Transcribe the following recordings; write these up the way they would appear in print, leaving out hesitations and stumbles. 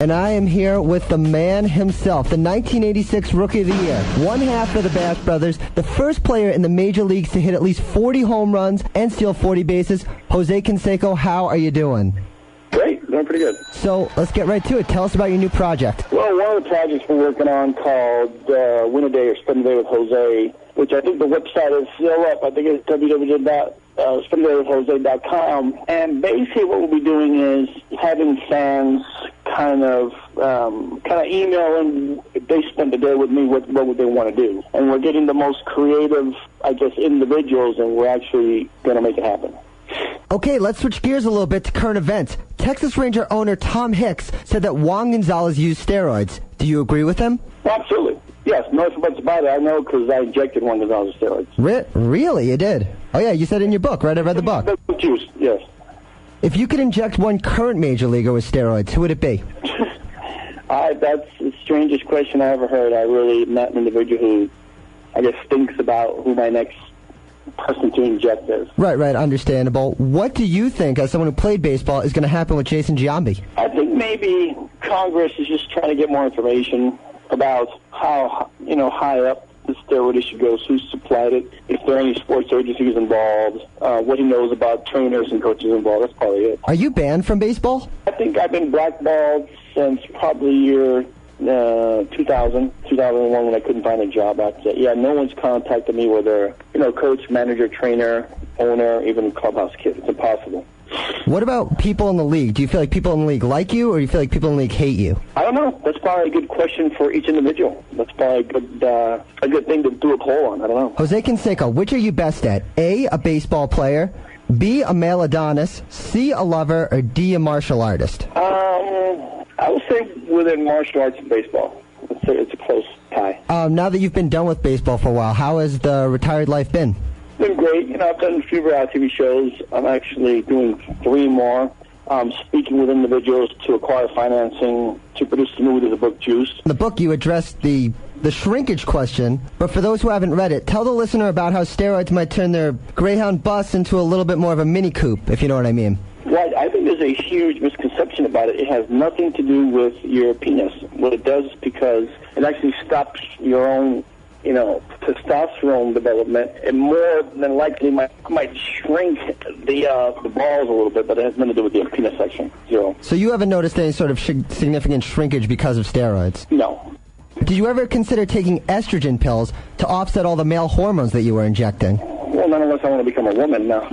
And I am here with the man himself, the 1986 Rookie of the Year, one half of the Bash Brothers, the first player in the major leagues to hit at least 40 home runs and steal 40 bases. Jose Cansecol, how are you doing? Great, doing pretty good. So let's get right to it. Tell us about your new project. Well, one of the projects we're working on called Win a Day or Spend a Day with Jose, which I think the website is still up. I think it's www.spendadaywithjose.com. And basically what we'll be doing is having fans kind of email in if they spend the day with me, what would they want to do. And we're getting the most creative, I guess, individuals, and we're actually going to make it happen. Okay, let's switch gears a little bit to current events. Texas Ranger owner Tom Hicks said that Juan Gonzalez used steroids. Do you agree with him? Absolutely. Yes, no ifs, buts about it. I know because I injected Juan Gonzalez steroids. Really? You did? Oh, yeah, you said in your book, right? I read the book. Juice, yes. If you could inject one current major leaguer with steroids, who would it be? That's the strangest question I ever heard. I really met an individual who, I guess, thinks about who my next person to inject is. Right, understandable. What do you think, as someone who played baseball, is going to happen with Jason Giambi? I think maybe Congress is just trying to get more information about how, high up the steroid issue goes, who supplied it, if there are any sports agencies involved, what he knows about trainers and coaches involved. That's probably it. Are you banned from baseball? I think I've been blackballed since probably year 2001 when I couldn't find a job after that. Yeah, no one's contacted me, whether, coach, manager, trainer, owner, even clubhouse kid. It's impossible. What about people in the league? Do you feel like people in the league like you, or do you feel like people in the league hate you? I don't know. That's probably a good question for each individual. That's probably a good thing to do a poll on. I don't know. Jose Cansecol, which are you best at? A baseball player, B, a male Adonis, C, a lover, or D, a martial artist? I would say within martial arts and baseball. It's a close tie. Now that you've been done with baseball for a while, how has the retired life been? Been great. I've done a few reality TV shows. I'm actually doing 3 more. Speaking with individuals to acquire financing to produce the movie, the book Juice. In the book, you addressed the shrinkage question, but for those who haven't read it, tell the listener about how steroids might turn their Greyhound bus into a little bit more of a mini coupe, if you know what I mean. Right. I think there's a huge misconception about it. It has nothing to do with your penis. What it does is because it actually stops your own, testosterone development, and more than likely might shrink the balls a little bit, but it has nothing to do with the penis section. Zero. So you haven't noticed any sort of significant shrinkage because of steroids? No. Did you ever consider taking estrogen pills to offset all the male hormones that you were injecting? Well, not unless I want to become a woman now.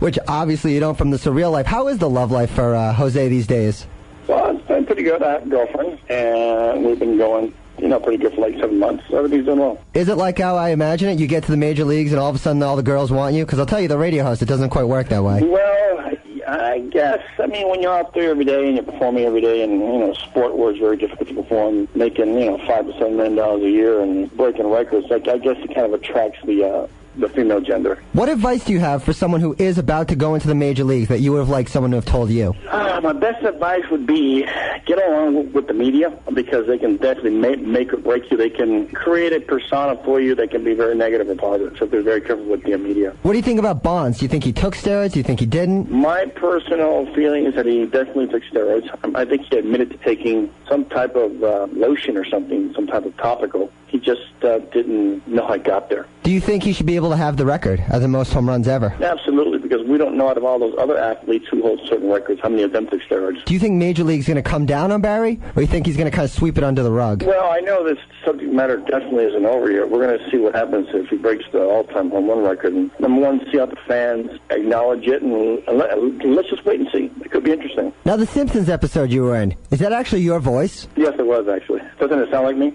Which obviously you don't from the surreal life. How is the love life for Jose these days? Well, it's been pretty good. I have a girlfriend, and we've been going, pretty good for like 7 months. Everything's doing well. Is it like how I imagine it? You get to the major leagues, and all of a sudden all the girls want you? Because I'll tell you, the radio host, it doesn't quite work that way. Well, I guess. When you're out there every day and you're performing every day, and, sport where it's very difficult to perform, making, $5 to $7 million a year and breaking records, I guess it kind of attracts the female gender. What advice do you have for someone who is about to go into the major leagues that you would have liked someone to have told you? My best advice would be get along with the media, because they can definitely make or break you. They can create a persona for you that can be very negative or positive, so they're very careful with the media. What do you think about Bonds? Do you think he took steroids? Do you think he didn't? My personal feeling is that he definitely took steroids. I think he admitted to taking some type of lotion or something, some type of topical. He just didn't know how it got there. Do you think he should be able to have the record as the most home runs ever? Absolutely, because we don't know out of all those other athletes who hold certain records how many of them took steroids. Do you think Major League's going to come down on Barry, or do you think he's going to kind of sweep it under the rug? Well, I know this subject matter definitely isn't over yet. We're going to see what happens if he breaks the all-time home run record. And number one, see how the fans acknowledge it, and let's just wait and see. It could be interesting. Now, the Simpsons episode you were in, is that actually your voice? Yes, it was, actually. Doesn't it sound like me?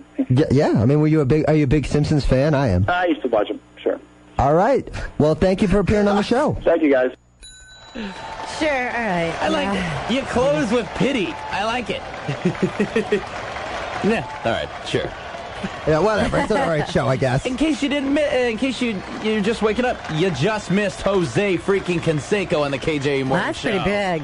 Yeah. Are you a big Simpsons fan? I am. I used to watch them, sure. All right. Well, thank you for appearing on the show. Thank you, guys. Sure, all right. I like you close with pity. I like it. Yeah, all right, sure. Yeah, whatever. It's an all right show, I guess. In case you didn't, you're just waking up, you just missed Jose freaking Canseco on the KJ Morning Show. That's pretty big.